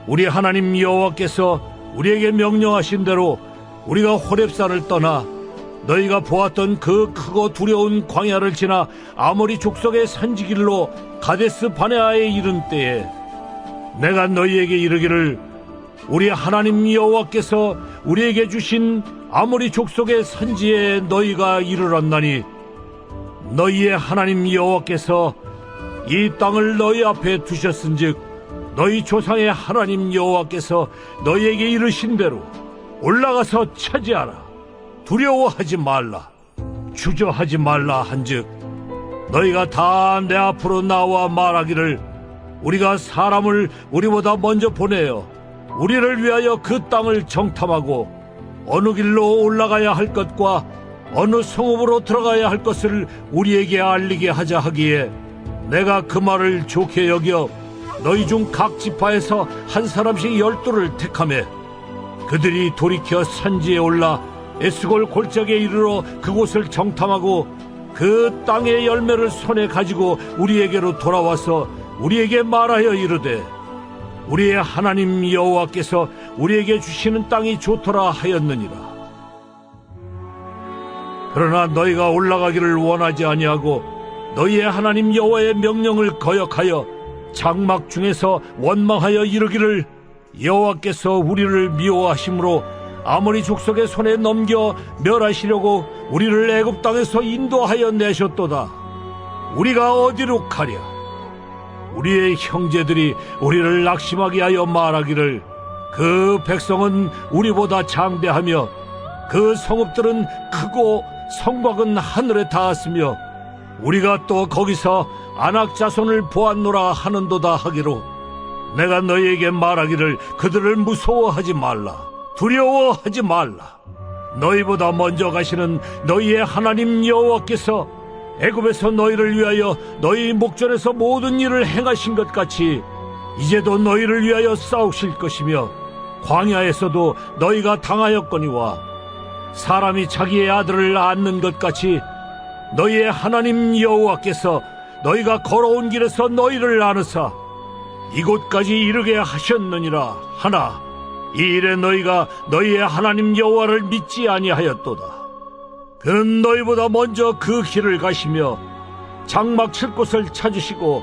우리 하나님 여호와께서 우리에게 명령하신 대로 우리가 호렙산을 떠나 너희가 보았던 그 크고 두려운 광야를 지나 아모리 족속의 산지길로 가데스 바네아에 이른 때에 내가 너희에게 이르기를 우리 하나님 여호와께서 우리에게 주신 아모리 족속의 산지에 너희가 이르렀나니 너희의 하나님 여호와께서 이 땅을 너희 앞에 두셨은즉 너희 조상의 하나님 여호와께서 너희에게 이르신 대로 올라가서 차지하라. 두려워하지 말라. 주저하지 말라 한즉 너희가 다 내 앞으로 나와 말하기를 우리가 사람을 우리보다 먼저 보내어 우리를 위하여 그 땅을 정탐하고 어느 길로 올라가야 할 것과 어느 성읍으로 들어가야 할 것을 우리에게 알리게 하자 하기에 내가 그 말을 좋게 여겨 너희 중 각 지파에서 한 사람씩 12를 택하매 그들이 돌이켜 산지에 올라 에스골 골짜기에 이르러 그곳을 정탐하고 그 땅의 열매를 손에 가지고 우리에게로 돌아와서 우리에게 말하여 이르되 우리의 하나님 여호와께서 우리에게 주시는 땅이 좋더라 하였느니라. 그러나 너희가 올라가기를 원하지 아니하고 너희의 하나님 여호와의 명령을 거역하여 장막 중에서 원망하여 이르기를 여호와께서 우리를 미워하심으로 아모리 족속의 손에 넘겨 멸하시려고 우리를 애굽 땅에서 인도하여 내셨도다. 우리가 어디로 가랴? 우리의 형제들이 우리를 낙심하게 하여 말하기를 그 백성은 우리보다 장대하며 그 성읍들은 크고 성곽은 하늘에 닿았으며 우리가 또 거기서 아낙 자손을 보았노라 하는도다 하기로 내가 너희에게 말하기를 그들을 무서워하지 말라. 두려워하지 말라. 너희보다 먼저 가시는 너희의 하나님 여호와께서 애굽에서 너희를 위하여 너희 목전에서 모든 일을 행하신 것 같이 이제도 너희를 위하여 싸우실 것이며 광야에서도 너희가 당하였거니와 사람이 자기의 아들을 낳는 것 같이 너희의 하나님 여호와께서 너희가 걸어온 길에서 너희를 나누사 이곳까지 이르게 하셨느니라 하나 이 일에 너희가 너희의 하나님 여호와를 믿지 아니하였도다. 그는 너희보다 먼저 그 길을 가시며 장막 칠 곳을 찾으시고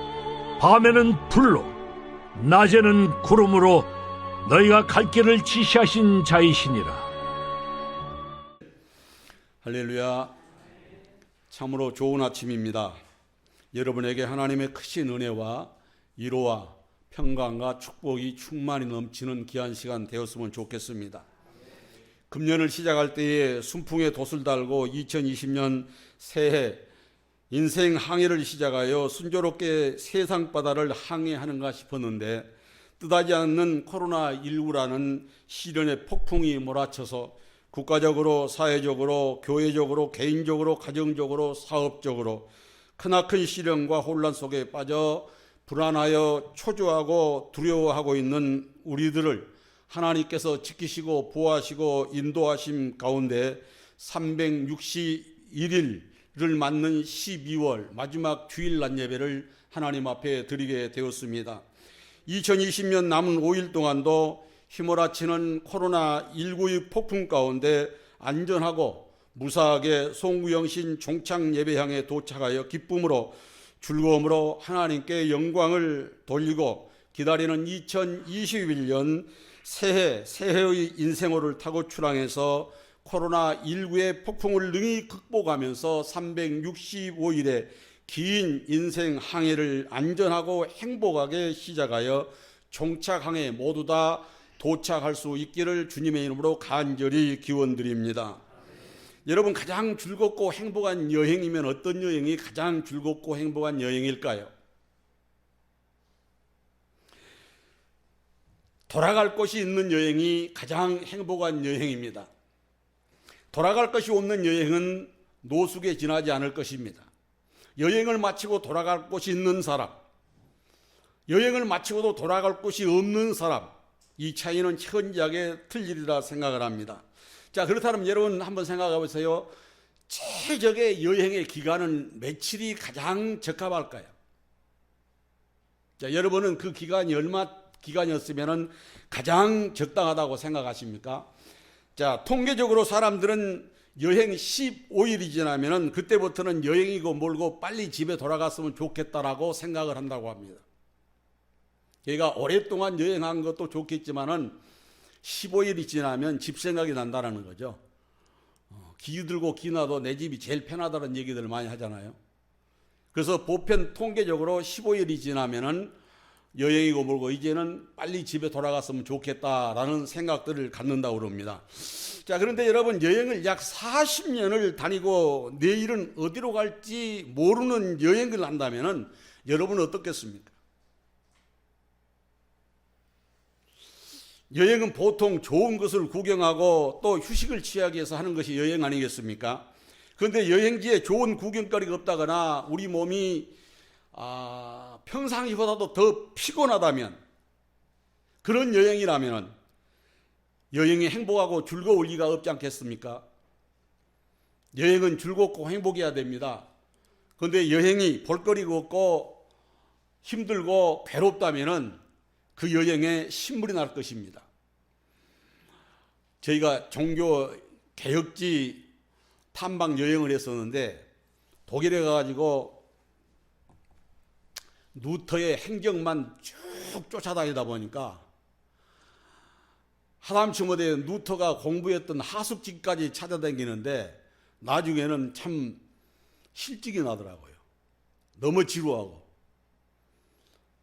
밤에는 불로 낮에는 구름으로 너희가 갈 길을 지시하신 자이시니라. 할렐루야. 참으로 좋은 아침입니다. 여러분에게 하나님의 크신 은혜와 위로와 평강과 축복이 충만히 넘치는 귀한 시간 되었으면 좋겠습니다. 금년을 시작할 때에 순풍에 돛을 달고 2020년 새해 인생 항해를 시작하여 순조롭게 세상 바다를 항해하는가 싶었는데 뜻하지 않는 코로나19라는 시련의 폭풍이 몰아쳐서 국가적으로, 사회적으로, 교회적으로, 개인적으로, 가정적으로, 사업적으로 크나큰 시련과 혼란 속에 빠져 불안하여 초조하고 두려워하고 있는 우리들을 하나님께서 지키시고 보호하시고 인도하심 가운데 361일을 맞는 12월 마지막 주일 낮 예배를 하나님 앞에 드리게 되었습니다. 2020년 남은 5일 동안도 휘몰아치는 코로나19의 폭풍 가운데 안전하고 무사하게 송구영신 종착 예배향에 도착하여 기쁨으로 즐거움으로 하나님께 영광을 돌리고 기다리는 2021년 새해의 인생호를 타고 출항해서 코로나19의 폭풍을 능히 극복하면서 365일의 긴 인생 항해를 안전하고 행복하게 시작하여 종착항에 모두 다 도착할 수 있기를 주님의 이름으로 간절히 기원드립니다. 여러분, 가장 즐겁고 행복한 여행이면 어떤 여행이 가장 즐겁고 행복한 여행일까요? 돌아갈 곳이 있는 여행이 가장 행복한 여행입니다. 돌아갈 것이 없는 여행은 노숙에 지나지 않을 것입니다. 여행을 마치고 돌아갈 곳이 있는 사람, 여행을 마치고도 돌아갈 곳이 없는 사람, 이 차이는 천지하게 틀리리라 생각을 합니다. 자, 그렇다면 여러분 한번 생각해 보세요. 최적의 여행의 기간은 며칠이 가장 적합할까요? 자, 여러분은 그 기간이 얼마 기간이었으면 가장 적당하다고 생각하십니까? 자, 통계적으로 사람들은 여행 15일이 지나면은 그때부터는 여행이고 멀고 빨리 집에 돌아갔으면 좋겠다라고 생각을 한다고 합니다. 걔가 오랫동안 여행한 것도 좋겠지만은 15일이 지나면 집 생각이 난다는 거죠. 기 들고 기나도 내 집이 제일 편하다는 얘기들 많이 하잖아요. 그래서 보편 통계적으로 15일이 지나면은 여행이고 멀고 이제는 빨리 집에 돌아갔으면 좋겠다라는 생각들을 갖는다고 그럽니다. 자, 그런데 여러분, 여행을 약 40년을 다니고 내일은 어디로 갈지 모르는 여행을 한다면은 여러분은 어떻겠습니까? 여행은 보통 좋은 것을 구경하고 또 휴식을 취하기 위해서 하는 것이 여행 아니겠습니까? 그런데 여행지에 좋은 구경거리가 없다거나 우리 몸이 평상시보다도 더 피곤하다면, 그런 여행이라면 여행이 행복하고 즐거울 리가 없지 않겠습니까? 여행은 즐겁고 행복해야 됩니다. 그런데 여행이 볼거리가 없고 힘들고 괴롭다면 그 여행에 신물이 날 것입니다. 저희가 종교 개혁지 탐방 여행을 했었는데 독일에 가가지고 루터의 행적만 쭉 쫓아다니다 보니까 하다못해 루터가 공부했던 하숙집까지 찾아다니는데 나중에는 참 실직이 나더라고요. 너무 지루하고.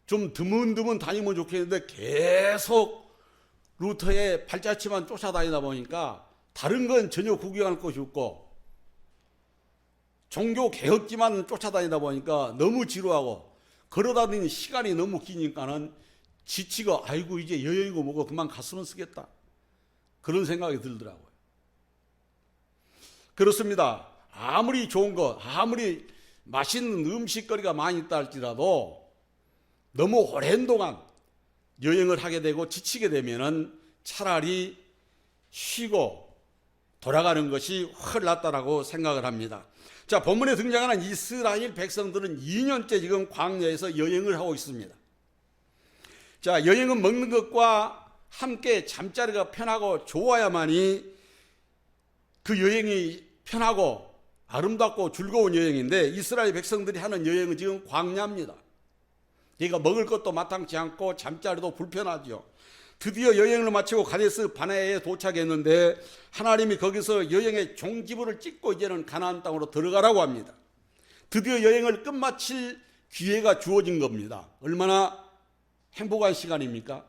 좀 드문드문 다니면 좋겠는데 계속 루터의 발자취만 쫓아다니다 보니까 다른 건 전혀 구경할 것이 없고 종교 개혁지만 쫓아다니다 보니까 너무 지루하고, 그러다 보니 시간이 너무 기니까는 지치고 아이고 이제 여행이고 뭐고 그만 갔으면 쓰겠다, 그런 생각이 들더라고요. 그렇습니다. 아무리 좋은 것, 아무리 맛있는 음식거리가 많이 있다 할지라도 너무 오랜 동안 여행을 하게 되고 지치게 되면은 차라리 쉬고 돌아가는 것이 훨 낫다라고 생각을 합니다. 자, 본문에 등장하는 이스라엘 백성들은 2년째 지금 광야에서 여행을 하고 있습니다. 자, 여행은 먹는 것과 함께 잠자리가 편하고 좋아야만이 그 여행이 편하고 아름답고 즐거운 여행인데, 이스라엘 백성들이 하는 여행은 지금 광야입니다. 그러니까 먹을 것도 마땅치 않고 잠자리도 불편하죠. 드디어 여행을 마치고 가데스 바네아에 도착했는데 하나님이 거기서 여행의 종지부를 찍고 이제는 가나안 땅으로 들어가라고 합니다. 드디어 여행을 끝마칠 기회가 주어진 겁니다. 얼마나 행복한 시간입니까?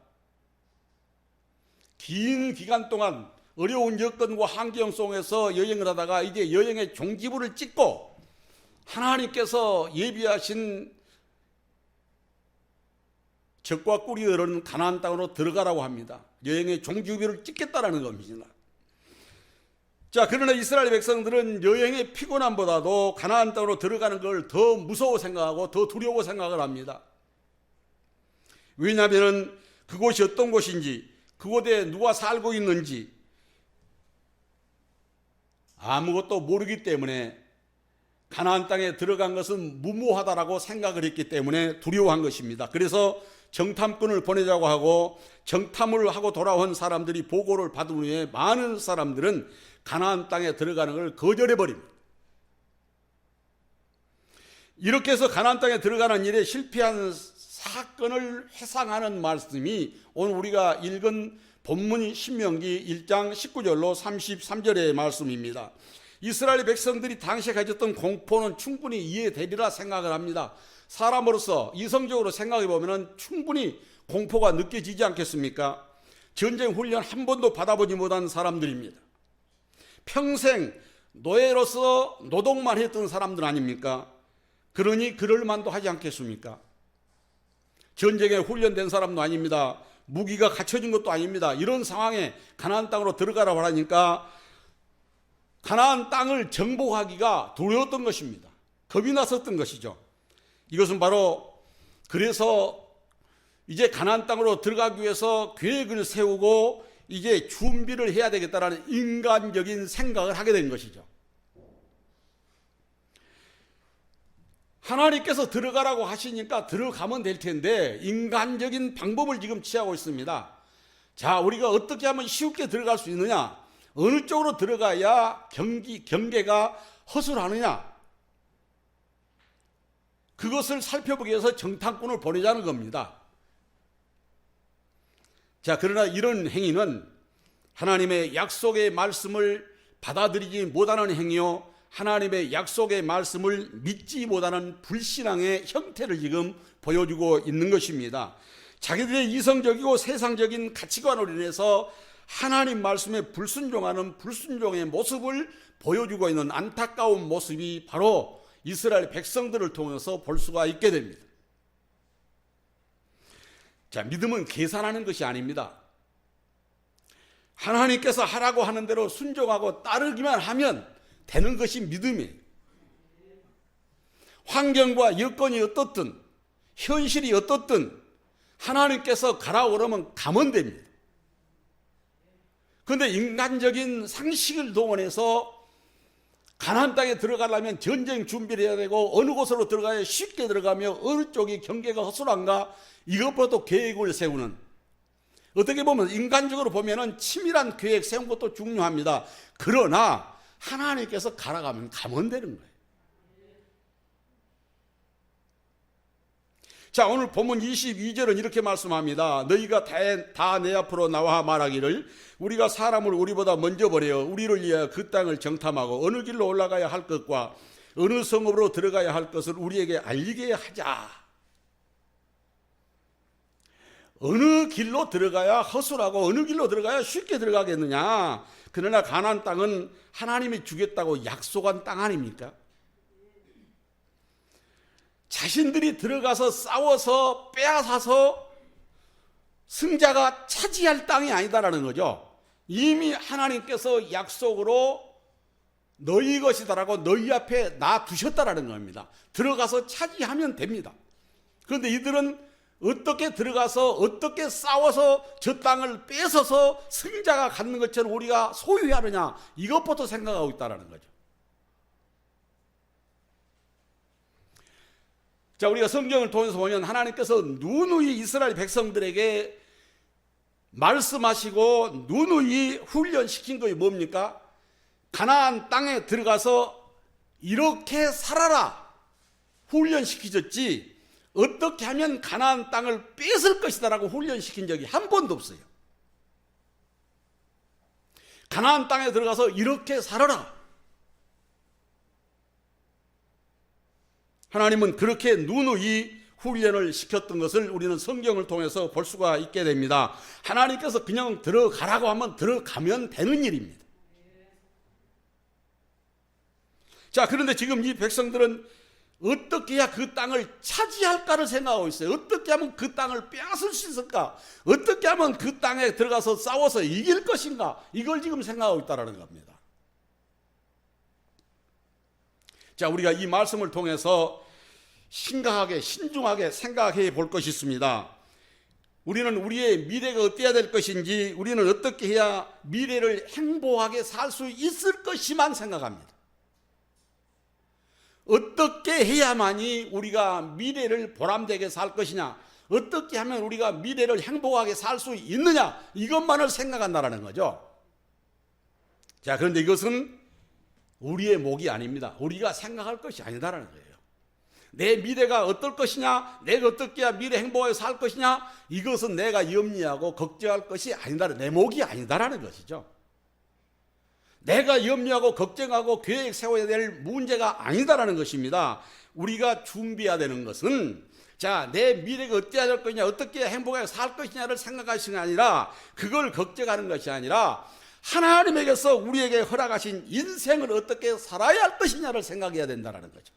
긴 기간 동안 어려운 여건과 환경 속에서 여행을 하다가 이제 여행의 종지부를 찍고 하나님께서 예비하신 적과 꿀이 흐르는 가나안 땅으로 들어가라고 합니다. 여행의 종지부를 찍겠다라는 겁니다. 자, 그러나 이스라엘 백성들은 여행의 피곤함보다도 가나안 땅으로 들어가는 걸 더 무서워 생각하고 더 두려워 생각을 합니다. 왜냐하면 그곳이 어떤 곳인지, 그곳에 누가 살고 있는지 아무것도 모르기 때문에 가나안 땅에 들어간 것은 무모하다라고 생각을 했기 때문에 두려워한 것입니다. 그래서 정탐꾼을 보내자고 하고 정탐을 하고 돌아온 사람들이 보고를 받은 후에 많은 사람들은 가나안 땅에 들어가는 걸 거절해 버립니다. 이렇게 해서 가나안 땅에 들어가는 일에 실패한 사건을 회상하는 말씀이 오늘 우리가 읽은 본문 신명기 1장 19절로 33절의 말씀입니다. 이스라엘 백성들이 당시에 가졌던 공포는 충분히 이해되리라 생각을 합니다. 사람으로서 이성적으로 생각해 보면 충분히 공포가 느껴지지 않겠습니까? 전쟁 훈련 한 번도 받아보지 못한 사람들입니다. 평생 노예로서 노동만 했던 사람들 아닙니까? 그러니 그럴 만도 하지 않겠습니까? 전쟁에 훈련된 사람도 아닙니다. 무기가 갖춰진 것도 아닙니다. 이런 상황에 가나안 땅으로 들어가라고 하니까 가나안 땅을 정복하기가 두려웠던 것입니다. 겁이 났었던 것이죠. 이것은 바로 그래서 이제 가나안 땅으로 들어가기 위해서 계획을 세우고 이제 준비를 해야 되겠다라는 인간적인 생각을 하게 된 것이죠. 하나님께서 들어가라고 하시니까 들어가면 될 텐데 인간적인 방법을 지금 취하고 있습니다. 자, 우리가 어떻게 하면 쉽게 들어갈 수 있느냐? 어느 쪽으로 들어가야 경계가 허술하느냐? 그것을 살펴보기 위해서 정탐꾼을 보내자는 겁니다. 자, 그러나 이런 행위는 하나님의 약속의 말씀을 받아들이지 못하는 행위요, 하나님의 약속의 말씀을 믿지 못하는 불신앙의 형태를 지금 보여주고 있는 것입니다. 자기들의 이성적이고 세상적인 가치관으로 인해서 하나님 말씀에 불순종하는 불순종의 모습을 보여주고 있는 안타까운 모습이 바로 이스라엘 백성들을 통해서 볼 수가 있게 됩니다. 자, 믿음은 계산하는 것이 아닙니다. 하나님께서 하라고 하는 대로 순종하고 따르기만 하면 되는 것이 믿음이에요. 환경과 여건이 어떻든 현실이 어떻든 하나님께서 가라고 그러면 가면 됩니다. 그런데 인간적인 상식을 동원해서 가나안 땅에 들어가려면 전쟁 준비를 해야 되고 어느 곳으로 들어가야 쉽게 들어가며 어느 쪽이 경계가 허술한가, 이것보다도 계획을 세우는, 어떻게 보면 인간적으로 보면은 치밀한 계획 세운 것도 중요합니다. 그러나 하나님께서 가라고 하면 가면 되는 거예요. 자, 오늘 본문 22절은 이렇게 말씀합니다. 너희가 다 내 앞으로 나와 말하기를 우리가 사람을 우리보다 먼저 버려 우리를 위하여 그 땅을 정탐하고 어느 길로 올라가야 할 것과 어느 성읍으로 들어가야 할 것을 우리에게 알리게 하자. 어느 길로 들어가야 허술하고 어느 길로 들어가야 쉽게 들어가겠느냐. 그러나 가나안 땅은 하나님이 주겠다고 약속한 땅 아닙니까? 자신들이 들어가서 싸워서 빼앗아서 승자가 차지할 땅이 아니다라는 거죠. 이미 하나님께서 약속으로 너희 것이다라고 너희 앞에 놔두셨다라는 겁니다. 들어가서 차지하면 됩니다. 그런데 이들은 어떻게 들어가서 어떻게 싸워서 저 땅을 뺏어서 승자가 갖는 것처럼 우리가 소유하느냐, 이것부터 생각하고 있다는 거죠. 자, 우리가 성경을 통해서 보면 하나님께서 누누이 이스라엘 백성들에게 말씀하시고 누누이 훈련시킨 것이 뭡니까? 가나안 땅에 들어가서 이렇게 살아라 훈련시키셨지, 어떻게 하면 가나안 땅을 뺏을 것이다라고 훈련시킨 적이 한 번도 없어요. 가나안 땅에 들어가서 이렇게 살아라. 하나님은 그렇게 누누이 훈련을 시켰던 것을 우리는 성경을 통해서 볼 수가 있게 됩니다. 하나님께서 그냥 들어가라고 하면 들어가면 되는 일입니다. 자, 그런데 지금 이 백성들은 어떻게 해야 그 땅을 차지할까를 생각하고 있어요. 어떻게 하면 그 땅을 빼앗을 수 있을까? 어떻게 하면 그 땅에 들어가서 싸워서 이길 것인가? 이걸 지금 생각하고 있다는 겁니다. 자, 우리가 이 말씀을 통해서 심각하게 신중하게 생각해 볼 것이 있습니다. 우리는 우리의 미래가 어때야 될 것인지, 우리는 어떻게 해야 미래를 행복하게 살 수 있을 것이만 생각합니다. 어떻게 해야만이 우리가 미래를 보람되게 살 것이냐, 어떻게 하면 우리가 미래를 행복하게 살 수 있느냐, 이것만을 생각한다는 거죠. 자, 그런데 이것은 우리의 목이 아닙니다. 우리가 생각할 것이 아니다라는 거예요. 내 미래가 어떨 것이냐, 내가 어떻게 해야 미래 행복하게 살 것이냐, 이것은 내가 염려하고 걱정할 것이 아니다, 내 목이 아니다라는 것이죠. 내가 염려하고 걱정하고 계획 세워야 될 문제가 아니다라는 것입니다. 우리가 준비해야 되는 것은, 자, 내 미래가 어때야 될 것이냐, 어떻게 행복하게 살 것이냐를 생각할 것이 아니라, 그걸 걱정하는 것이 아니라 하나님에게서 우리에게 허락하신 인생을 어떻게 살아야 할 것이냐를 생각해야 된다는 거죠.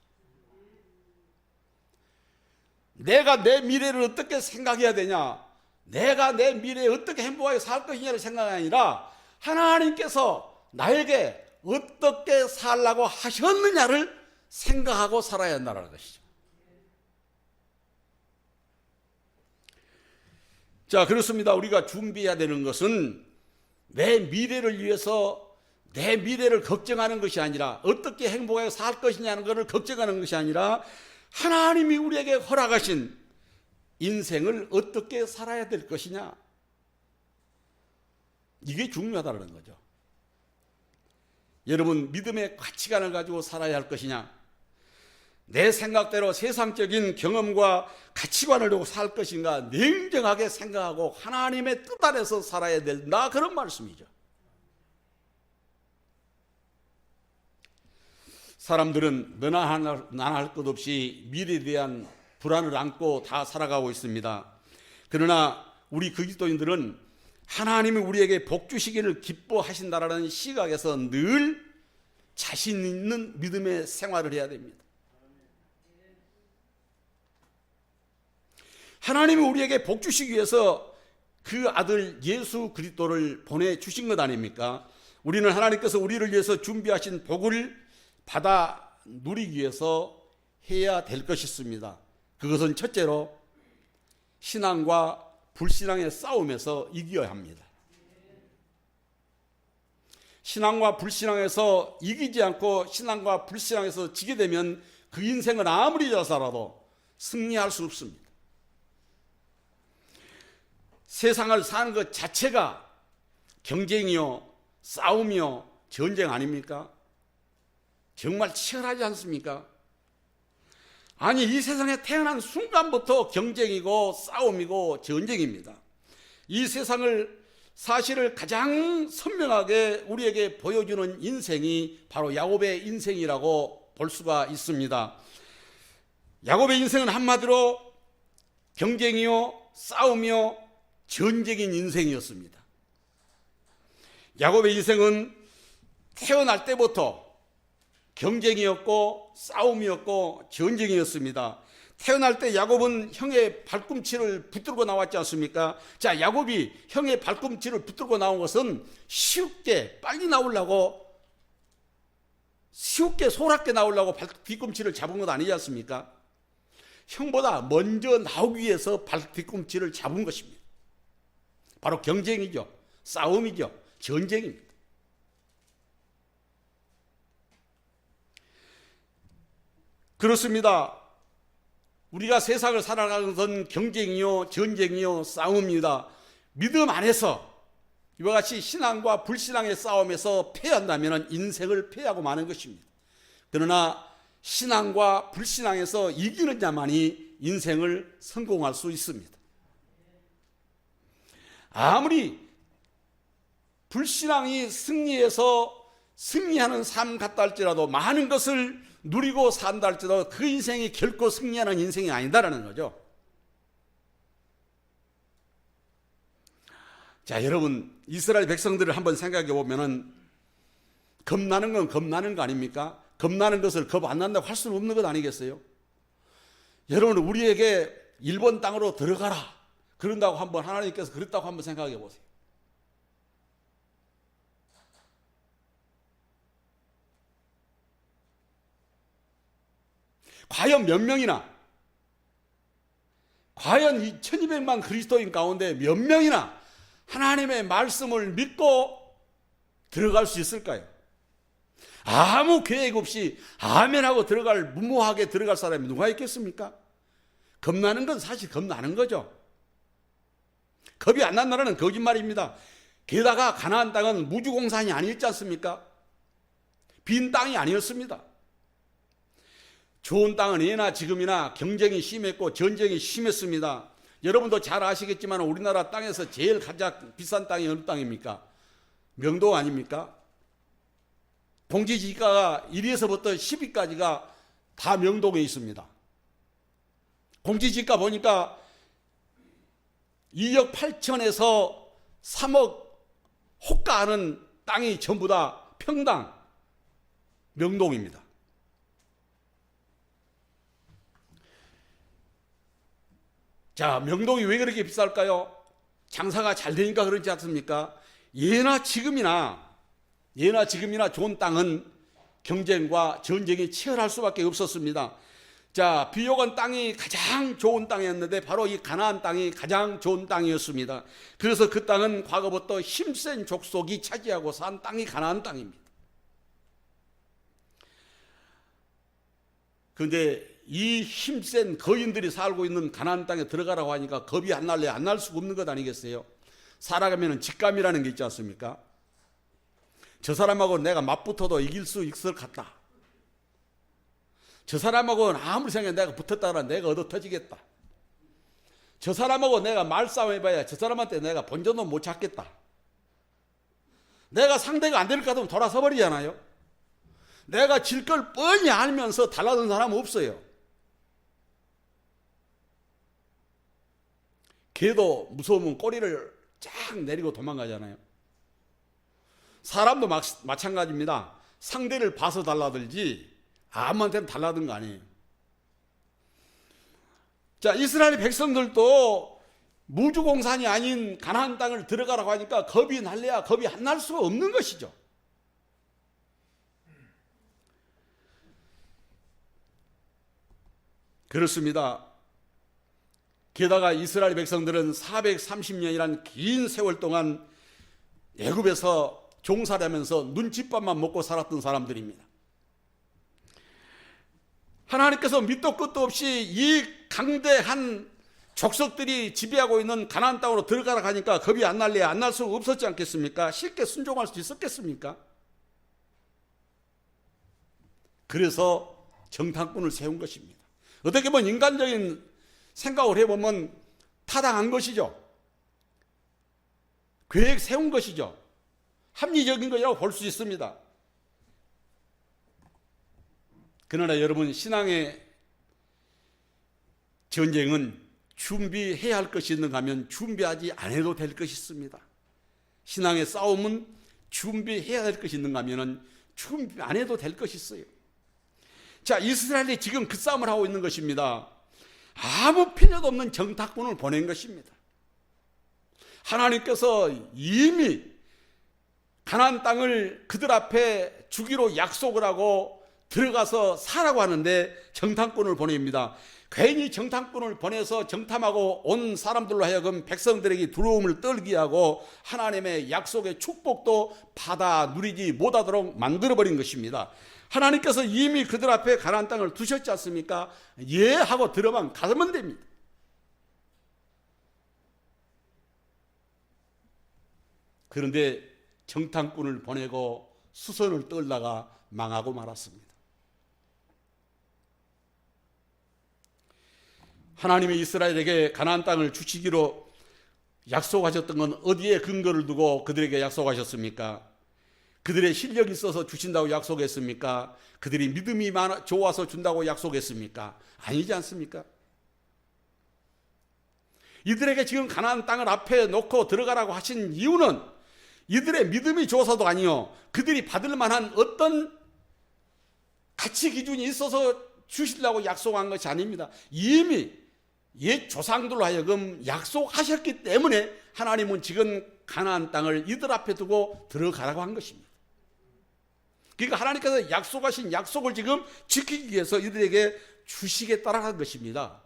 내가 내 미래를 어떻게 생각해야 되냐, 내가 내 미래에 어떻게 행복하게 살 것이냐를 생각이 아니라 하나님께서 나에게 어떻게 살라고 하셨느냐를 생각하고 살아야 한다는 것이죠. 자, 그렇습니다. 우리가 준비해야 되는 것은 내 미래를 위해서 내 미래를 걱정하는 것이 아니라, 어떻게 행복하게 살 것이냐는 것을 걱정하는 것이 아니라, 하나님이 우리에게 허락하신 인생을 어떻게 살아야 될 것이냐, 이게 중요하다는 거죠. 여러분, 믿음의 가치관을 가지고 살아야 할 것이냐, 내 생각대로 세상적인 경험과 가치관을 두고 살 것인가, 냉정하게 생각하고 하나님의 뜻 아래서 살아야 된다, 그런 말씀이죠. 사람들은 너나 나나 할 것 없이 미래에 대한 불안을 안고 다 살아가고 있습니다. 그러나 우리 그리스도인들은 하나님이 우리에게 복 주시기를 기뻐하신다라는 시각에서 늘 자신 있는 믿음의 생활을 해야 됩니다. 하나님이 우리에게 복 주시기 위해서 그 아들 예수 그리스도를 보내주신 것 아닙니까? 우리는 하나님께서 우리를 위해서 준비하신 복을 받아 누리기 위해서 해야 될 것이 있습니다. 그것은 첫째로 신앙과 불신앙의 싸움에서 이겨야 합니다. 신앙과 불신앙에서 이기지 않고 신앙과 불신앙에서 지게 되면 그 인생은 아무리 잘 살아도 승리할 수 없습니다. 세상을 사는 것 자체가 경쟁이요, 싸움이요, 전쟁 아닙니까? 정말 치열하지 않습니까? 아니, 이 세상에 태어난 순간부터 경쟁이고 싸움이고 전쟁입니다. 이 세상을 사실을 가장 선명하게 우리에게 보여주는 인생이 바로 야곱의 인생이라고 볼 수가 있습니다. 야곱의 인생은 한마디로 경쟁이요, 싸움이요, 전쟁인 인생이었습니다. 야곱의 인생은 태어날 때부터 경쟁이었고 싸움이었고 전쟁이었습니다. 태어날 때 야곱은 형의 발꿈치를 붙들고 나왔지 않습니까? 자, 야곱이 형의 발꿈치를 붙들고 나온 것은 쉽게 빨리 나오려고, 쉽게 소랍게 나오려고 뒤꿈치를 잡은 것 아니지 않습니까? 형보다 먼저 나오기 위해서 뒤꿈치를 잡은 것입니다. 바로 경쟁이죠, 싸움이죠, 전쟁입니다. 그렇습니다. 우리가 세상을 살아가는 것은 경쟁이요, 전쟁이요, 싸움입니다. 믿음 안에서 이와 같이 신앙과 불신앙의 싸움에서 패한다면 인생을 패하고 마는 것입니다. 그러나 신앙과 불신앙에서 이기는 자만이 인생을 성공할 수 있습니다. 아무리 불신앙이 승리하는 삶 같다 할지라도, 많은 것을 누리고 산다 할지라도 그 인생이 결코 승리하는 인생이 아니다라는 거죠. 자, 여러분, 이스라엘 백성들을 한번 생각해 보면은 겁나는 건 겁나는 거 아닙니까? 겁나는 것을 겁 안 난다고 할 수는 없는 것 아니겠어요? 여러분, 우리에게 일본 땅으로 들어가라 그런다고 한번, 하나님께서 그랬다고 한번 생각해 보세요. 과연 몇 명이나, 과연 이 1200만 그리스도인 가운데 몇 명이나 하나님의 말씀을 믿고 들어갈 수 있을까요? 아무 계획 없이 아멘하고 무모하게 들어갈 사람이 누가 있겠습니까? 겁나는 건 사실 겁나는 거죠. 겁이 안 난다는 거짓말입니다. 게다가 가나안 땅은 무주공산이 아니었지 않습니까? 빈 땅이 아니었습니다. 좋은 땅은 예나 지금이나 경쟁이 심했고 전쟁이 심했습니다. 여러분도 잘 아시겠지만 우리나라 땅에서 제일 가장 비싼 땅이 어느 땅입니까? 명동 아닙니까? 공시지가가 1위에서부터 10위까지가 다 명동에 있습니다. 공시지가 보니까 2억 8천에서 3억 호가하는 땅이 전부 다 평당 명동입니다. 자, 명동이 왜 그렇게 비쌀까요? 장사가 잘 되니까 그렇지 않습니까? 예나 지금이나 좋은 땅은 경쟁과 전쟁이 치열할 수밖에 없었습니다. 자, 비옥한 땅이 가장 좋은 땅이었는데 바로 이 가나안 땅이 가장 좋은 땅이었습니다. 그래서 그 땅은 과거부터 힘센 족속이 차지하고 산 땅이 가나안 땅입니다. 그런데 이 힘센 거인들이 살고 있는 가나안 땅에 들어가라고 하니까 겁이 안 날래? 안 날 수가 없는 것 아니겠어요? 살아가면 직감이라는 게 있지 않습니까? 저 사람하고 내가 맞붙어도 이길 수 있을 것 같다. 저 사람하고는 아무리 생각해 내가 붙었다가 내가 얻어 터지겠다. 저 사람하고 내가 말싸움 해봐야 저 사람한테 내가 본전도 못 찾겠다. 내가 상대가 안 될 것 같으면 돌아서 버리잖아요. 내가 질 걸 뻔히 알면서 달라든 사람은 없어요. 개도 무서우면 꼬리를 쫙 내리고 도망가잖아요. 사람도 마찬가지입니다. 상대를 봐서 달라들지 아무한테는 달라든 거 아니에요. 자, 이스라엘 백성들도 무주공산이 아닌 가나안 땅을 들어가라고 하니까 겁이 날래야 겁이 안 날 수가 없는 것이죠. 그렇습니다. 게다가 이스라엘 백성들은 430년이란 긴 세월 동안 애굽에서 종살이하면서 눈칫밥만 먹고 살았던 사람들입니다. 하나님께서 밑도 끝도 없이 이 강대한 족속들이 지배하고 있는 가나안 땅으로 들어가라 하니까 겁이 안 날래 안 날 수 없었지 않겠습니까? 쉽게 순종할 수 있었겠습니까? 그래서 정탐꾼을 세운 것입니다. 어떻게 보면 인간적인 생각을 해보면 타당한 것이죠. 계획 세운 것이죠. 합리적인 것이라고 볼 수 있습니다. 그러나 여러분, 신앙의 전쟁은 준비해야 할 것이 있는가 하면 준비하지 않아도 될 것이 있습니다. 신앙의 싸움은 준비해야 할 것이 있는가 하면 준비 안 해도 될 것이 있어요. 자, 이스라엘이 지금 그 싸움을 하고 있는 것입니다. 아무 필요도 없는 정탐꾼을 보낸 것입니다. 하나님께서 이미 가나안 땅을 그들 앞에 주기로 약속을 하고 들어가서 사라고 하는데 정탐꾼을 보냅니다. 괜히 정탐꾼을 보내서 정탐하고 온 사람들로 하여금 백성들에게 두려움을 떨게 하고 하나님의 약속의 축복도 받아 누리지 못하도록 만들어버린 것입니다. 하나님께서 이미 그들 앞에 가나안 땅을 두셨지 않습니까? 예 하고 들어만 가면 됩니다. 그런데 정탐꾼을 보내고 수선을 떨다가 망하고 말았습니다. 하나님이 이스라엘에게 가나안 땅을 주시기로 약속하셨던 건 어디에 근거를 두고 그들에게 약속하셨습니까? 그들의 실력이 있어서 주신다고 약속했습니까? 그들이 믿음이 좋아서 준다고 약속했습니까? 아니지 않습니까? 이들에게 지금 가나안 땅을 앞에 놓고 들어가라고 하신 이유는 이들의 믿음이 좋아서도 아니요, 그들이 받을 만한 어떤 가치 기준이 있어서 주시려고 약속한 것이 아닙니다. 이미 옛 조상들로 하여금 약속하셨기 때문에 하나님은 지금 가나안 땅을 이들 앞에 두고 들어가라고 한 것입니다. 그러니까 하나님께서 약속하신 약속을 지금 지키기 위해서 이들에게 주시겠다라고 한 것입니다.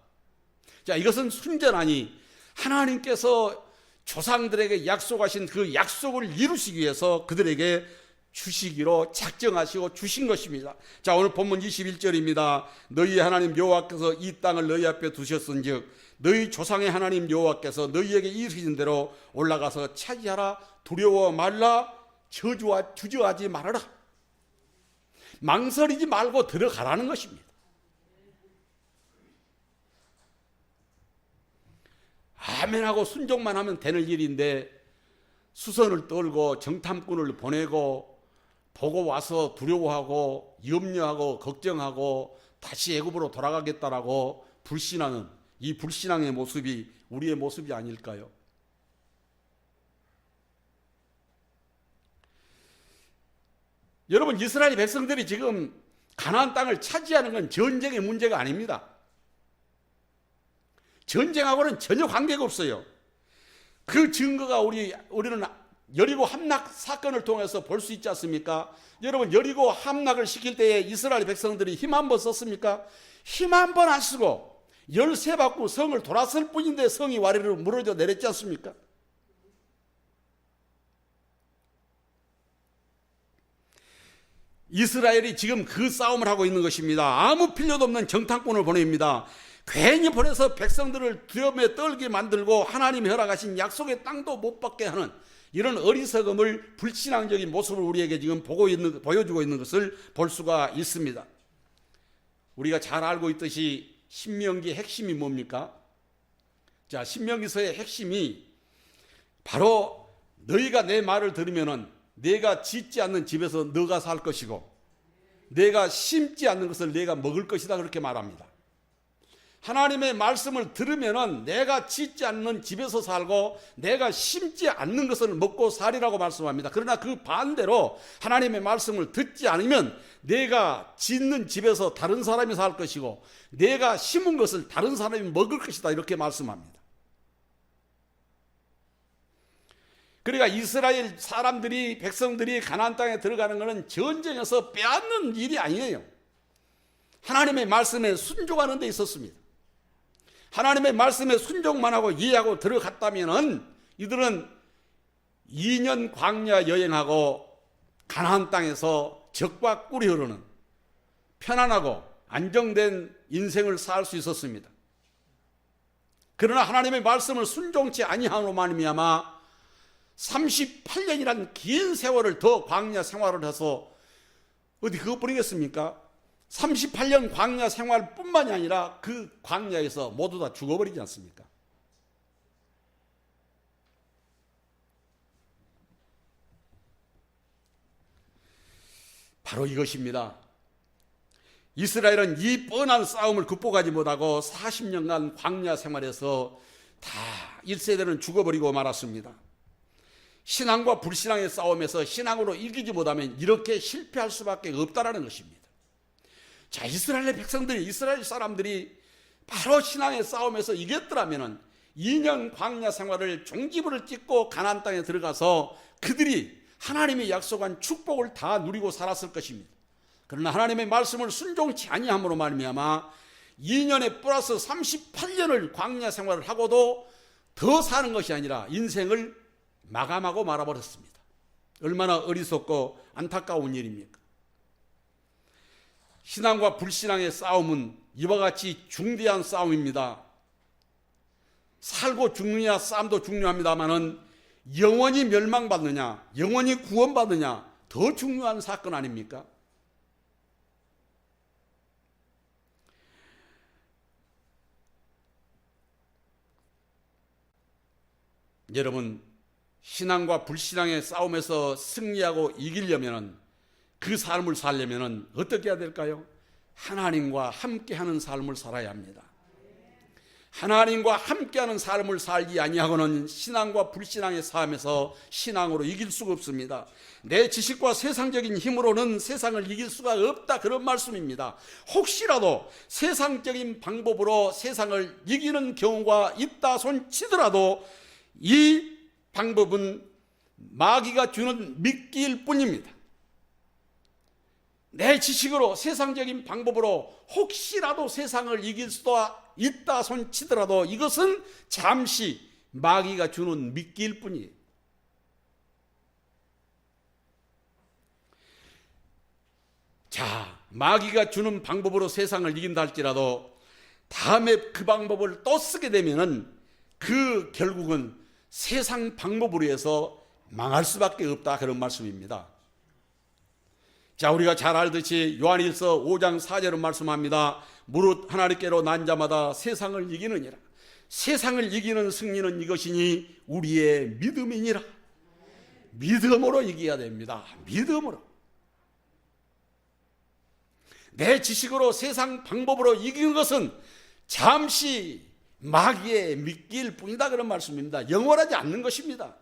자, 이것은 순전하니 하나님께서 조상들에게 약속하신 그 약속을 이루시기 위해서 그들에게 주시기로 작정하시고 주신 것입니다. 자, 오늘 본문 21절입니다. 너희 하나님 여호와께서 이 땅을 너희 앞에 두셨은즉 너희 조상의 하나님 여호와께서 너희에게 이르신 대로 올라가서 차지하라. 두려워 말라. 주저하지 말아라. 망설이지 말고 들어가라는 것입니다. 아멘하고 순종만 하면 되는 일인데 수선을 떨고 정탐꾼을 보내고 보고 와서 두려워하고 염려하고 걱정하고 다시 애굽으로 돌아가겠다라고 불신하는 이 불신앙의 모습이 우리의 모습이 아닐까요? 여러분, 이스라엘 백성들이 지금 가나안 땅을 차지하는 건 전쟁의 문제가 아닙니다. 전쟁하고는 전혀 관계가 없어요. 그 증거가 우리는 여리고 함락 사건을 통해서 볼 수 있지 않습니까? 여러분, 여리고 함락을 시킬 때에 이스라엘 백성들이 힘 한 번 썼습니까? 힘 한 번 안 쓰고 13바퀴 성을 돌았을 뿐인데 성이 와리로 무너져 내렸지 않습니까? 이스라엘이 지금 그 싸움을 하고 있는 것입니다. 아무 필요도 없는 정탐꾼을 보냅니다. 괜히 보내서 백성들을 두려움에 떨게 만들고 하나님이 허락하신 약속의 땅도 못 받게 하는 이런 어리석음을, 불신앙적인 모습을 우리에게 지금 보여주고 있는 것을 볼 수가 있습니다. 우리가 잘 알고 있듯이 신명기의 핵심이 뭡니까? 자, 신명기서의 핵심이 바로 너희가 내 말을 들으면은 내가 짓지 않는 집에서 너가 살 것이고 내가 심지 않는 것을 내가 먹을 것이다, 그렇게 말합니다. 하나님의 말씀을 들으면은 내가 짓지 않는 집에서 살고 내가 심지 않는 것을 먹고 살이라고 말씀합니다. 그러나 그 반대로 하나님의 말씀을 듣지 않으면 내가 짓는 집에서 다른 사람이 살 것이고 내가 심은 것을 다른 사람이 먹을 것이다, 이렇게 말씀합니다. 그러니까 이스라엘 사람들이, 백성들이 가나안 땅에 들어가는 것은 전쟁에서 빼앗는 일이 아니에요. 하나님의 말씀에 순종하는 데 있었습니다. 하나님의 말씀에 순종만 하고 이해하고 들어갔다면은 이들은 2년 광야 여행하고 가나안 땅에서 적과 꿀이 흐르는 편안하고 안정된 인생을 살 수 있었습니다. 그러나 하나님의 말씀을 순종치 아니함으로 말미암아 38년이란 긴 세월을 더 광야 생활을 해서 어디 그것뿐이겠습니까? 38년 광야 생활뿐만이 아니라 그 광야에서 모두 다 죽어버리지 않습니까? 바로 이것입니다. 이스라엘은 이 뻔한 싸움을 극복하지 못하고 40년간 광야 생활에서 다 1세대는 죽어버리고 말았습니다. 신앙과 불신앙의 싸움에서 신앙으로 이기지 못하면 이렇게 실패할 수밖에 없다라는 것입니다. 자, 이스라엘 백성들이, 이스라엘 사람들이 바로 신앙의 싸움에서 이겼더라면 2년 광야 생활을 종지부를 찍고 가나안 땅에 들어가서 그들이 하나님이 약속한 축복을 다 누리고 살았을 것입니다. 그러나 하나님의 말씀을 순종치 아니함으로 말미암아 2년에 플러스 38년을 광야 생활을 하고도 더 사는 것이 아니라 인생을 마감하고 말아버렸습니다. 얼마나 어리석고 안타까운 일입니까? 신앙과 불신앙의 싸움은 이와 같이 중대한 싸움입니다. 살고 죽느냐 싸움도 중요합니다만은 영원히 멸망받느냐, 영원히 구원받느냐 더 중요한 사건 아닙니까? 여러분, 신앙과 불신앙의 싸움에서 승리하고 이기려면, 그 삶을 살려면 어떻게 해야 될까요? 하나님과 함께하는 삶을 살아야 합니다. 하나님과 함께하는 삶을 살지 아니하고는 신앙과 불신앙의 싸움에서 신앙으로 이길 수가 없습니다. 내 지식과 세상적인 힘으로는 세상을 이길 수가 없다, 그런 말씀입니다. 혹시라도 세상적인 방법으로 세상을 이기는 경우가 있다 손치더라도 이 방법은 마귀가 주는 미끼일 뿐입니다. 내 지식으로, 세상적인 방법으로 혹시라도 세상을 이길 수도 있다 손치더라도 이것은 잠시 마귀가 주는 미끼일 뿐이에요. 자, 마귀가 주는 방법으로 세상을 이긴다 할지라도 다음에 그 방법을 또 쓰게 되면은 그 결국은 세상 방법으로 해서 망할 수밖에 없다, 그런 말씀입니다. 자, 우리가 잘 알듯이 요한일서 5장 4절은 말씀합니다. 무릇 하나님께로 난 자마다 세상을 이기느니라. 세상을 이기는 승리는 이것이니 우리의 믿음이니라. 믿음으로 이겨야 됩니다. 믿음으로. 내 지식으로, 세상 방법으로 이기는 것은 잠시 마귀의 미끼일 뿐이다, 그런 말씀입니다. 영원하지 않는 것입니다.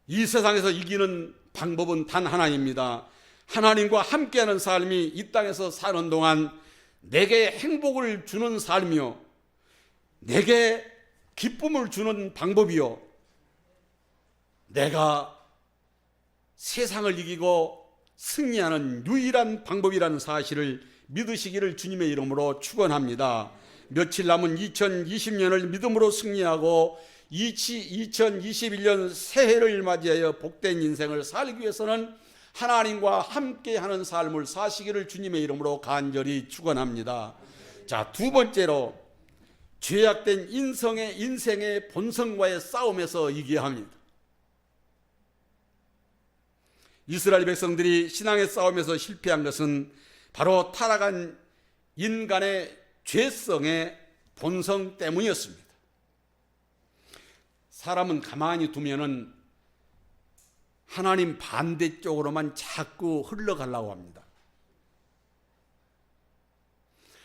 이 세상에서 이기는 방법은 단 하나입니다. 하나님과 함께하는 삶이 이 땅에서 사는 동안 내게 행복을 주는 삶이요, 내게 기쁨을 주는 방법이요, 내가 세상을 이기고 승리하는 유일한 방법이라는 사실을 믿으시기를 주님의 이름으로 축원합니다. 며칠 남은 2020년을 믿음으로 승리하고 2021년 새해를 맞이하여 복된 인생을 살기 위해서는 하나님과 함께하는 삶을 사시기를 주님의 이름으로 간절히 축원합니다. 자, 두 번째로 죄악된 인생의 본성과의 싸움에서 이겨야 합니다. 이스라엘 백성들이 신앙의 싸움에서 실패한 것은 바로 타락한 인간의 죄성의 본성 때문이었습니다. 사람은 가만히 두면은 하나님 반대쪽으로만 자꾸 흘러가려고 합니다.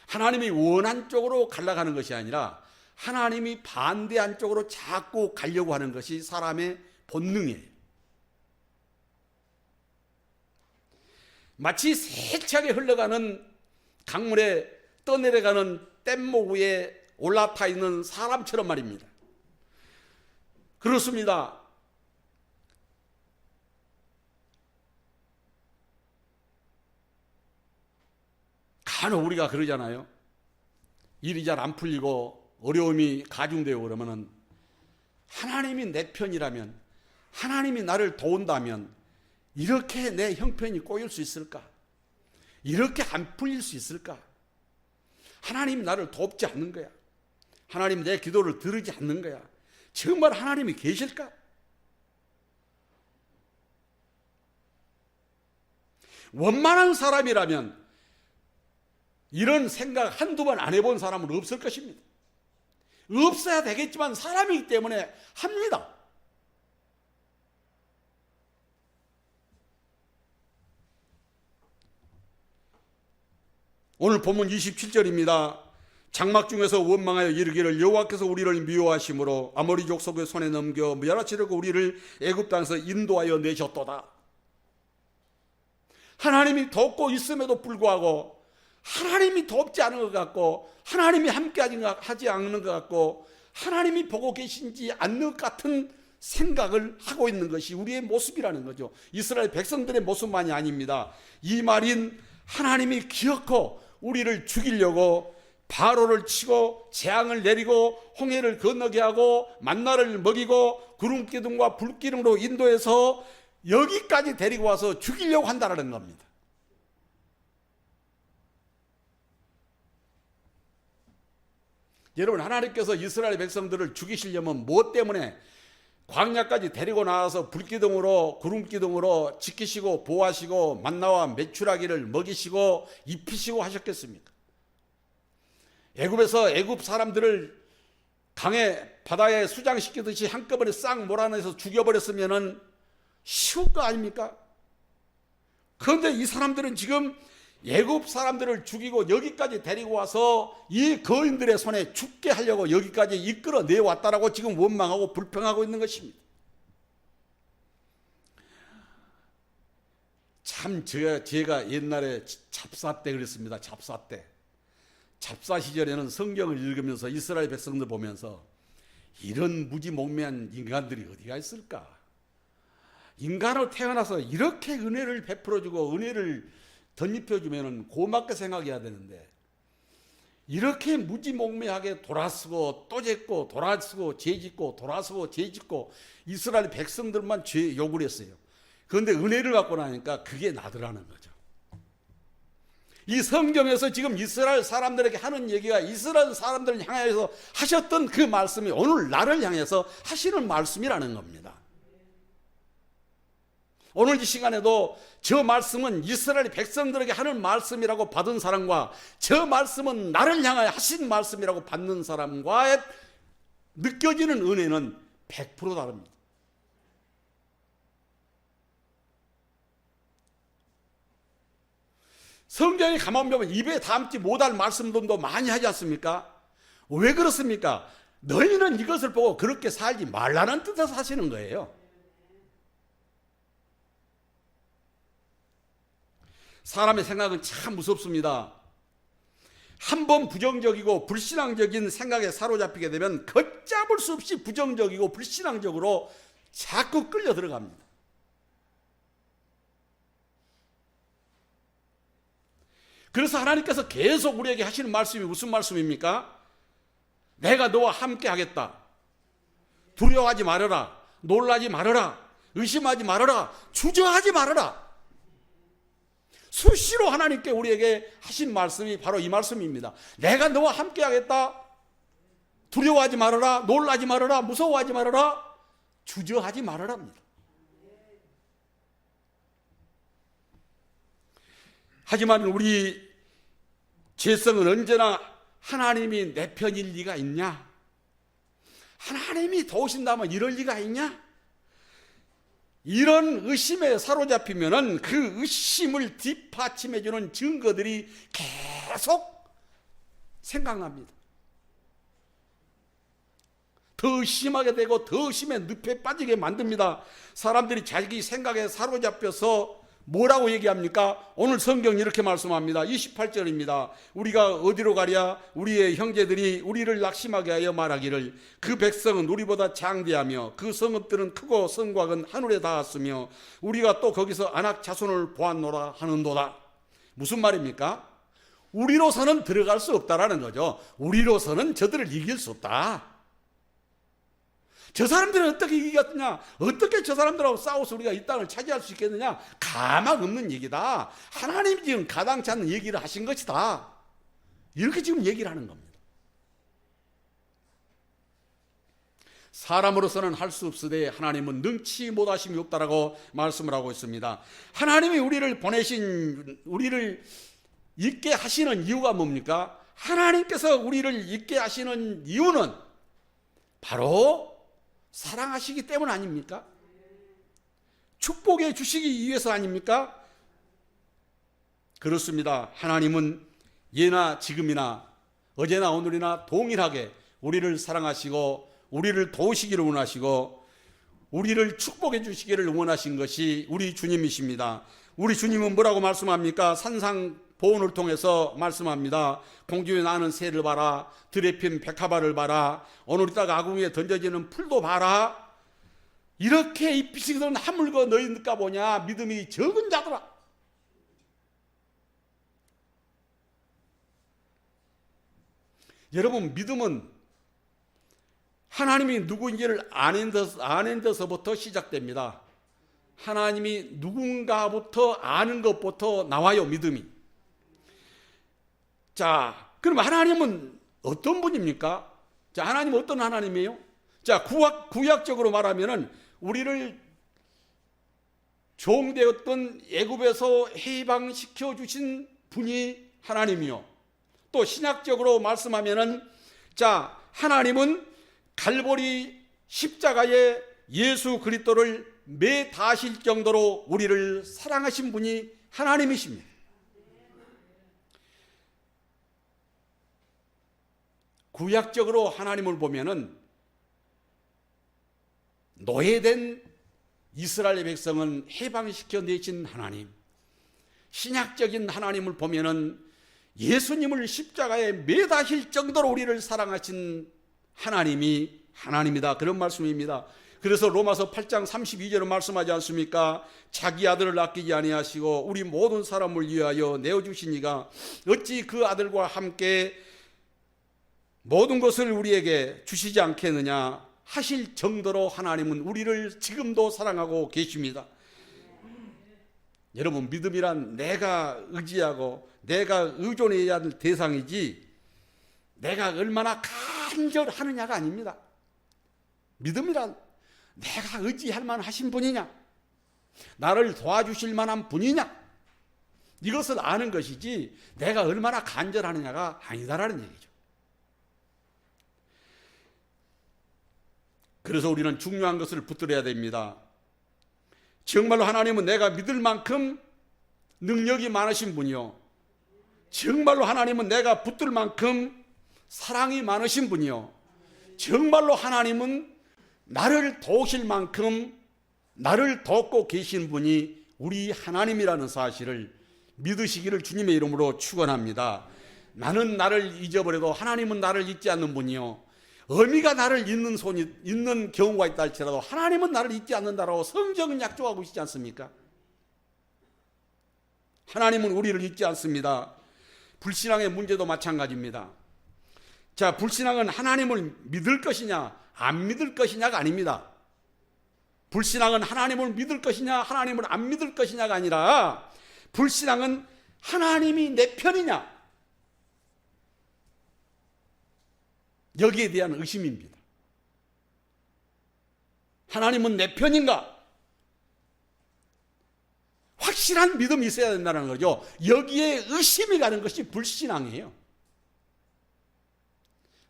하나님이 원한 쪽으로 가려가는 것이 아니라 하나님이 반대한 쪽으로 자꾸 가려고 하는 것이 사람의 본능이에요. 마치 세차게 흘러가는 강물에 떠내려가는 뗏목 위에 올라타 있는 사람처럼 말입니다. 그렇습니다. 간혹 우리가 그러잖아요. 일이 잘 안 풀리고 어려움이 가중되고 그러면은 하나님이 내 편이라면, 하나님이 나를 도운다면 이렇게 내 형편이 꼬일 수 있을까? 이렇게 안 풀릴 수 있을까? 하나님이 나를 돕지 않는 거야. 하나님이 내 기도를 들으지 않는 거야. 정말 하나님이 계실까? 원만한 사람이라면 이런 생각 한두 번 안 해본 사람은 없을 것입니다. 없어야 되겠지만 사람이기 때문에 합니다. 오늘 본문 27절입니다. 장막 중에서 원망하여 이르기를 여호와께서 우리를 미워하심으로 아모리 족속의 손에 넘겨 멸하치려고 우리를 애굽 땅에서 인도하여 내셨도다. 하나님이 돕고 있음에도 불구하고 하나님이 돕지 않은 것 같고 하나님이 함께하지 않는 것 같고 하나님이 보고 계신지 않는 것 같은 생각을 하고 있는 것이 우리의 모습이라는 거죠. 이스라엘 백성들의 모습만이 아닙니다. 이 말인 하나님이 기어코 우리를 죽이려고 바로를 치고 재앙을 내리고 홍해를 건너게 하고 만나를 먹이고 구름기둥과 불기둥으로 인도해서 여기까지 데리고 와서 죽이려고 한다는 겁니다. 여러분, 하나님께서 이스라엘 백성들을 죽이시려면 무엇 때문에 광야까지 데리고 나와서 불기둥으로 구름기둥으로 지키시고 보호하시고 만나와 메추라기를 먹이시고 입히시고 하셨겠습니까? 애굽에서 애굽 사람들을 강에 바다에 수장시키듯이 한꺼번에 싹 몰아내서 죽여버렸으면 쉬울 거 아닙니까? 그런데 이 사람들은 지금 애굽 사람들을 죽이고 여기까지 데리고 와서 이 거인들의 손에 죽게 하려고 여기까지 이끌어 내왔다라고 지금 원망하고 불평하고 있는 것입니다. 참 제가 옛날에 잡사 때 그랬습니다. 잡사 때. 잡사 시절에는 성경을 읽으면서 이스라엘 백성들 보면서 이런 무지몽매한 인간들이 어디가 있을까? 인간으로 태어나서 이렇게 은혜를 베풀어주고 은혜를 덧입혀주면 고맙게 생각해야 되는데 이렇게 무지몽매하게 돌아서고 또 짓고 돌아서고 죄짓고 돌아서고 죄짓고 이스라엘 백성들만 죄 욕을 했어요. 그런데 은혜를 받고 나니까 그게 나더라는 거죠. 이 성경에서 지금 이스라엘 사람들에게 하는 얘기가 이스라엘 사람들을 향해서 하셨던 그 말씀이 오늘 나를 향해서 하시는 말씀이라는 겁니다. 오늘 이 시간에도 저 말씀은 이스라엘 백성들에게 하는 말씀이라고 받은 사람과 저 말씀은 나를 향하여 하신 말씀이라고 받는 사람과의 느껴지는 은혜는 100% 다릅니다. 성경에 가만 보면 입에 담지 못할 말씀들도 많이 하지 않습니까? 왜 그렇습니까? 너희는 이것을 보고 그렇게 살지 말라는 뜻에서 하시는 거예요. 사람의 생각은 참 무섭습니다. 한번 부정적이고 불신앙적인 생각에 사로잡히게 되면 걷잡을 수 없이 부정적이고 불신앙적으로 자꾸 끌려 들어갑니다. 그래서 하나님께서 계속 우리에게 하시는 말씀이 무슨 말씀입니까? 내가 너와 함께 하겠다. 두려워하지 말아라. 놀라지 말아라. 의심하지 말아라. 주저하지 말아라. 수시로 하나님께 우리에게 하신 말씀이 바로 이 말씀입니다. 내가 너와 함께 하겠다. 두려워하지 말아라. 놀라지 말아라. 무서워하지 말아라. 주저하지 말아라입니다. 하지만 우리 죄성은 언제나 하나님이 내 편일 리가 있냐? 하나님이 도우신다면 이럴 리가 있냐? 이런 의심에 사로잡히면은 그 의심을 뒷받침해주는 증거들이 계속 생각납니다. 더 의심하게 되고 더 의심의 늪에 빠지게 만듭니다. 사람들이 자기 생각에 사로잡혀서 뭐라고 얘기합니까? 오늘 성경 이렇게 말씀합니다. 28절입니다. 우리가 어디로 가랴? 우리의 형제들이 우리를 낙심하게 하여 말하기를 그 백성은 우리보다 장대하며 그 성읍들은 크고 성곽은 하늘에 닿았으며 우리가 또 거기서 아낙 자손을 보았노라 하는도다. 무슨 말입니까? 우리로서는 들어갈 수 없다라는 거죠. 우리로서는 저들을 이길 수 없다. 저 사람들은 어떻게 이겼냐? 어떻게 저 사람들하고 싸워서 우리가 이 땅을 차지할 수 있겠느냐? 가망 없는 얘기다. 하나님이 지금 가당치 않는 얘기를 하신 것이다. 이렇게 지금 얘기를 하는 겁니다. 사람으로서는 할 수 없으되 하나님은 능치 못하심이 없다라고 말씀을 하고 있습니다. 하나님이 우리를 보내신, 우리를 있게 하시는 이유가 뭡니까? 하나님께서 우리를 있게 하시는 이유는 바로 사랑하시기 때문 아닙니까? 축복해 주시기 위해서 아닙니까? 그렇습니다. 하나님은 예나 지금이나 어제나 오늘이나 동일하게 우리를 사랑하시고 우리를 도우시기를 원하시고 우리를 축복해 주시기를 원하신 것이 우리 주님이십니다. 우리 주님은 뭐라고 말씀합니까? 산상보훈을 통해서 말씀합니다. 공중에 나는 새를 봐라. 들에 핀 백합화를 봐라. 오늘 이따가 아궁이에 던져지는 풀도 봐라. 이렇게 잎이시거든 하물고 너희니까 보냐. 믿음이 적은 자들아. 여러분, 믿음은 하나님이 누구인지를 아는 데서부터 시작됩니다. 하나님이 누군가부터 아는 것부터 나와요, 믿음이. 자, 그럼 하나님은 어떤 분입니까? 자, 하나님은 어떤 하나님이에요? 자, 구약적으로 말하면은 우리를 종되었던 애굽에서 해방시켜 주신 분이 하나님이요. 또 신약적으로 말씀하면은 자, 하나님은 갈보리 십자가에 예수 그리스도를 매다실 정도로 우리를 사랑하신 분이 하나님이십니다. 구약적으로 하나님을 보면은 노예된 이스라엘 백성은 해방시켜 내신 하나님, 신약적인 하나님을 보면은 예수님을 십자가에 매다실 정도로 우리를 사랑하신 하나님이 하나님이다. 그런 말씀입니다. 그래서 로마서 8장 32절은 말씀하지 않습니까? 자기 아들을 아끼지 아니하시고 우리 모든 사람을 위하여 내어주시니가 어찌 그 아들과 함께 모든 것을 우리에게 주시지 않겠느냐 하실 정도로 하나님은 우리를 지금도 사랑하고 계십니다. 여러분, 믿음이란 내가 의지하고 내가 의존해야 할 대상이지 내가 얼마나 간절하느냐가 아닙니다. 믿음이란 내가 의지할 만하신 분이냐, 나를 도와주실 만한 분이냐, 이것을 아는 것이지 내가 얼마나 간절하느냐가 아니다라는 얘기죠. 그래서 우리는 중요한 것을 붙들어야 됩니다. 정말로 하나님은 내가 믿을 만큼 능력이 많으신 분이요, 정말로 하나님은 내가 붙들 만큼 사랑이 많으신 분이요, 정말로 하나님은 나를 도우실 만큼 나를 돕고 계신 분이 우리 하나님이라는 사실을 믿으시기를 주님의 이름으로 축원합니다. 나는 나를 잊어버려도 하나님은 나를 잊지 않는 분이요, 어미가 나를 잊는 경우가 있다 할지라도 하나님은 나를 잊지 않는다라고 성경은 약속하고 있지 않습니까? 하나님은 우리를 잊지 않습니다. 불신앙의 문제도 마찬가지입니다. 자, 불신앙은 하나님을 믿을 것이냐 안 믿을 것이냐가 아닙니다. 불신앙은 하나님을 믿을 것이냐 하나님을 안 믿을 것이냐가 아니라 불신앙은 하나님이 내 편이냐 여기에 대한 의심입니다. 하나님은 내 편인가? 확실한 믿음이 있어야 된다는 거죠. 여기에 의심이 가는 것이 불신앙이에요.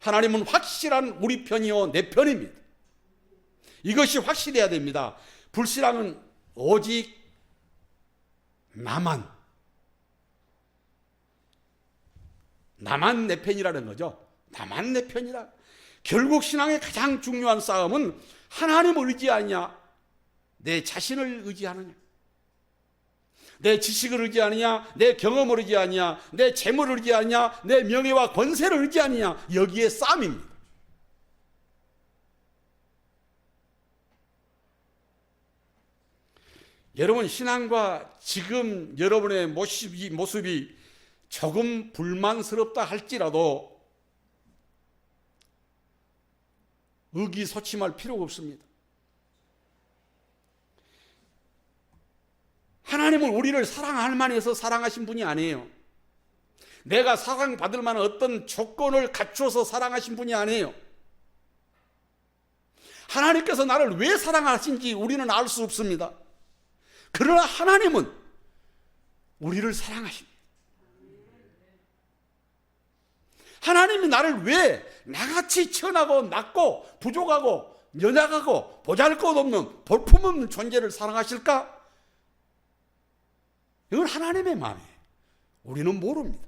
하나님은 확실한 우리 편이요 내 편입니다. 이것이 확실해야 됩니다. 불신앙은 오직 나만 내 편이라는 거죠. 나만 내 편이라. 결국 신앙의 가장 중요한 싸움은 하나님을 의지하느냐 내 자신을 의지하느냐, 내 지식을 의지하느냐 내 경험을 의지하느냐, 내 재물을 의지하느냐 내 명예와 권세를 의지하느냐, 여기에 싸움입니다. 여러분, 신앙과 지금 여러분의 모습이 조금 불만스럽다 할지라도 의기소침할 필요가 없습니다. 하나님은 우리를 사랑할 만해서 사랑하신 분이 아니에요. 내가 사랑받을 만한 어떤 조건을 갖추어서 사랑하신 분이 아니에요. 하나님께서 나를 왜 사랑하신지 우리는 알 수 없습니다. 그러나 하나님은 우리를 사랑하십니다. 하나님이 나를 왜 나같이 천하고 낮고 부족하고 연약하고 보잘것없는 볼품없는 존재를 사랑하실까? 이건 하나님의 마음이에요. 우리는 모릅니다.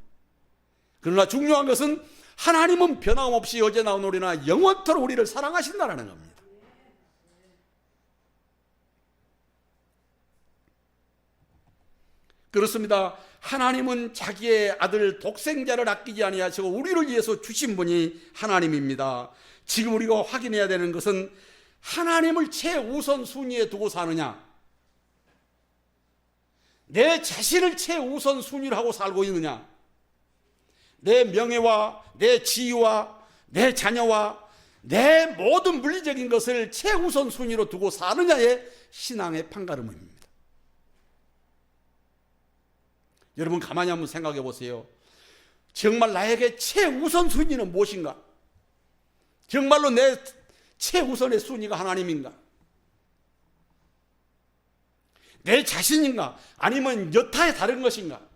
그러나 중요한 것은 하나님은 변함없이 어제나 오늘이나 영원토록 우리를 사랑하신다는 겁니다. 그렇습니다. 하나님은 자기의 아들 독생자를 아끼지 아니하시고 우리를 위해서 주신 분이 하나님입니다. 지금 우리가 확인해야 되는 것은 하나님을 최우선 순위에 두고 사느냐, 내 자신을 최우선 순위로 하고 살고 있느냐, 내 명예와 내 지위와 내 자녀와 내 모든 물리적인 것을 최우선 순위로 두고 사느냐의 신앙의 판가름입니다. 여러분, 가만히 한번 생각해 보세요. 정말 나에게 최우선 순위는 무엇인가? 정말로 내 최우선의 순위가 하나님인가? 내 자신인가? 아니면 여타의 다른 것인가?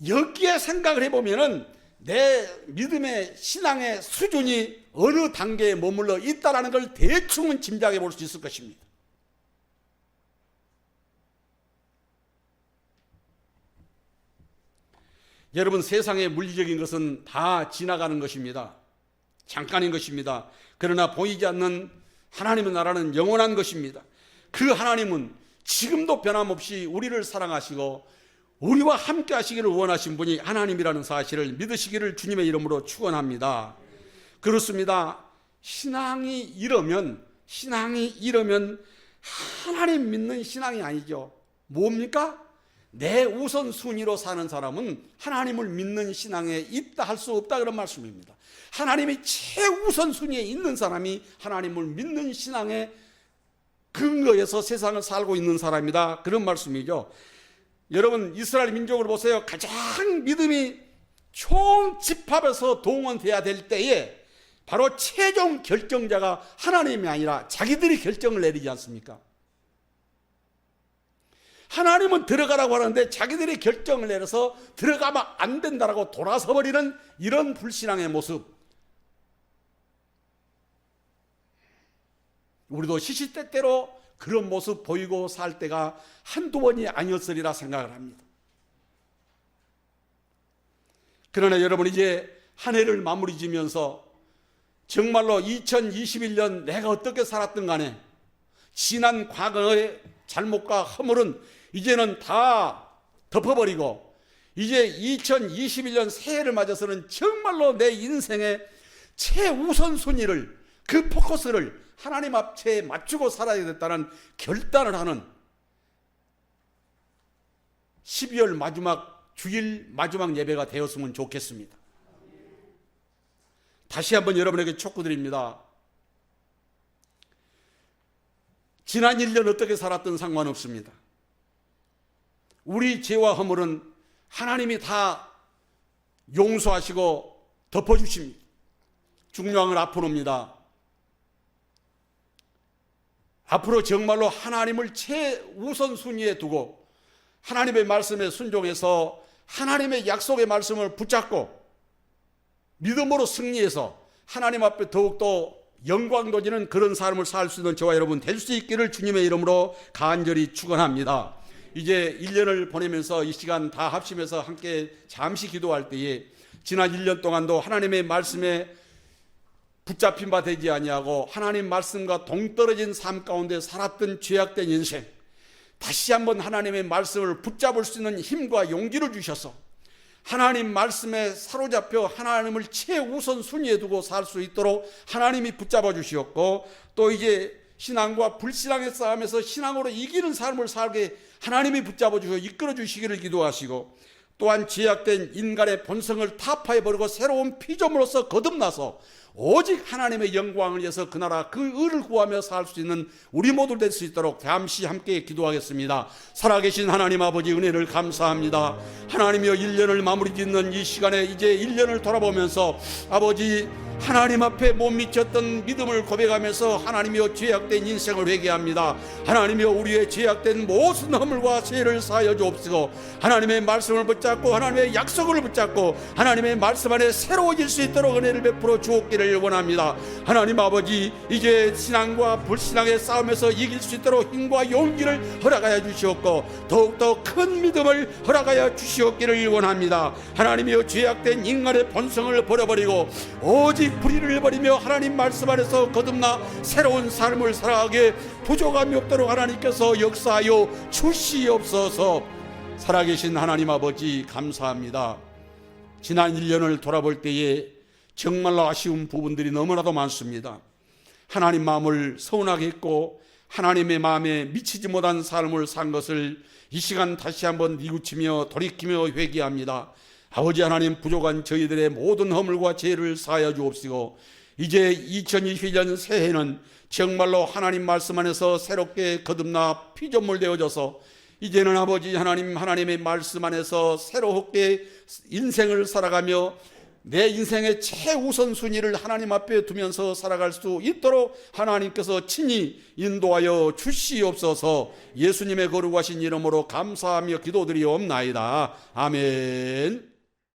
여기에 생각을 해보면은 내 믿음의 신앙의 수준이 어느 단계에 머물러 있다는 걸 대충은 짐작해 볼 수 있을 것입니다. 여러분, 세상의 물리적인 것은 다 지나가는 것입니다. 잠깐인 것입니다. 그러나 보이지 않는 하나님의 나라는 영원한 것입니다. 그 하나님은 지금도 변함없이 우리를 사랑하시고 우리와 함께 하시기를 원하신 분이 하나님이라는 사실을 믿으시기를 주님의 이름으로 축원합니다. 그렇습니다. 신앙이 이러면 하나님 믿는 신앙이 아니죠. 뭡니까? 내 우선순위로 사는 사람은 하나님을 믿는 신앙에 있다 할 수 없다, 그런 말씀입니다. 하나님이 최우선순위에 있는 사람이 하나님을 믿는 신앙의 근거에서 세상을 살고 있는 사람이다, 그런 말씀이죠. 여러분, 이스라엘 민족을 보세요. 가장 믿음이 총집합에서 동원돼야 될 때에 바로 최종 결정자가 하나님이 아니라 자기들이 결정을 내리지 않습니까? 하나님은 들어가라고 하는데 자기들이 결정을 내려서 들어가면 안 된다라고 돌아서 버리는 이런 불신앙의 모습, 우리도 시시때때로 그런 모습 보이고 살 때가 한두 번이 아니었으리라 생각을 합니다. 그러나 여러분, 이제 한 해를 마무리 지면서 정말로 2021년 내가 어떻게 살았든 간에 지난 과거의 잘못과 허물은 이제는 다 덮어버리고 이제 2021년 새해를 맞아서는 정말로 내 인생의 최우선순위를, 그 포커스를 하나님 앞에 맞추고 살아야 됐다는 결단을 하는 12월 마지막 주일 마지막 예배가 되었으면 좋겠습니다. 다시 한번 여러분에게 촉구드립니다. 지난 1년 어떻게 살았든 상관없습니다. 우리 죄와 허물은 하나님이 다 용서하시고 덮어주십니다. 중요한 건 앞으로입니다. 앞으로 정말로 하나님을 최우선순위에 두고 하나님의 말씀에 순종해서 하나님의 약속의 말씀을 붙잡고 믿음으로 승리해서 하나님 앞에 더욱더 영광 돌리는 그런 삶을 살 수 있는 저와 여러분 될 수 있기를 주님의 이름으로 간절히 축원합니다. 이제 1년을 보내면서 이 시간 다 합심해서 함께 잠시 기도할 때에 지난 1년 동안도 하나님의 말씀에 붙잡힌 바 되지 아니하고 하나님 말씀과 동떨어진 삶 가운데 살았던 죄악된 인생, 다시 한번 하나님의 말씀을 붙잡을 수 있는 힘과 용기를 주셔서 하나님 말씀에 사로잡혀 하나님을 최우선 순위에 두고 살 수 있도록 하나님이 붙잡아 주시었고, 또 이제 신앙과 불신앙의 싸움에서 신앙으로 이기는 삶을 살게 하나님이 붙잡아 주시고 이끌어 주시기를 기도하시고, 또한 죄악된 인간의 본성을 타파해 버리고 새로운 피조물로서 거듭나서 오직 하나님의 영광을 위해서 그 나라 그 의를 구하며 살 수 있는 우리 모두 될 수 있도록 잠시 함께 기도하겠습니다. 살아계신 하나님 아버지, 은혜를 감사합니다. 하나님이여, 1년을 마무리 짓는 이 시간에 이제 1년을 돌아보면서 아버지 하나님 앞에 못 미쳤던 믿음을 고백하면서 하나님이여 죄악된 인생을 회개합니다. 하나님이여, 우리의 죄악된 모든 허물과 죄를 사하여 주옵시고 하나님의 말씀을 붙잡고 하나님의 약속을 붙잡고 하나님의 말씀 안에 새로워질 수 있도록 은혜를 베풀어 주옵기를 원합니다. 하나님 아버지, 이제 신앙과 불신앙의 싸움에서 이길 수 있도록 힘과 용기를 허락하여 주시옵고 더욱더 큰 믿음을 허락하여 주시옵기를 원합니다. 하나님이여, 죄악된 인간의 본성을 버려버리고 오직 불의를 버리며 하나님 말씀 안에서 거듭나 새로운 삶을 살아가게 부족함이 없도록 하나님께서 역사하여 주시옵소서. 살아계신 하나님 아버지, 감사합니다. 지난 1년을 돌아볼 때에 정말로 아쉬운 부분들이 너무나도 많습니다. 하나님 마음을 서운하게 했고 하나님의 마음에 미치지 못한 삶을 산 것을 이 시간 다시 한번 뉘우치며 돌이키며 회개합니다. 아버지 하나님, 부족한 저희들의 모든 허물과 죄를 사하여 주옵시고 이제 2021년 새해는 정말로 하나님 말씀 안에서 새롭게 거듭나 피조물 되어져서 이제는 아버지 하나님, 하나님의 말씀 안에서 새롭게 인생을 살아가며 내 인생의 최우선 순위를 하나님 앞에 두면서 살아갈 수 있도록 하나님께서 친히 인도하여 주시옵소서. 예수님의 거룩하신 이름으로 감사하며 기도드리옵나이다. 아멘.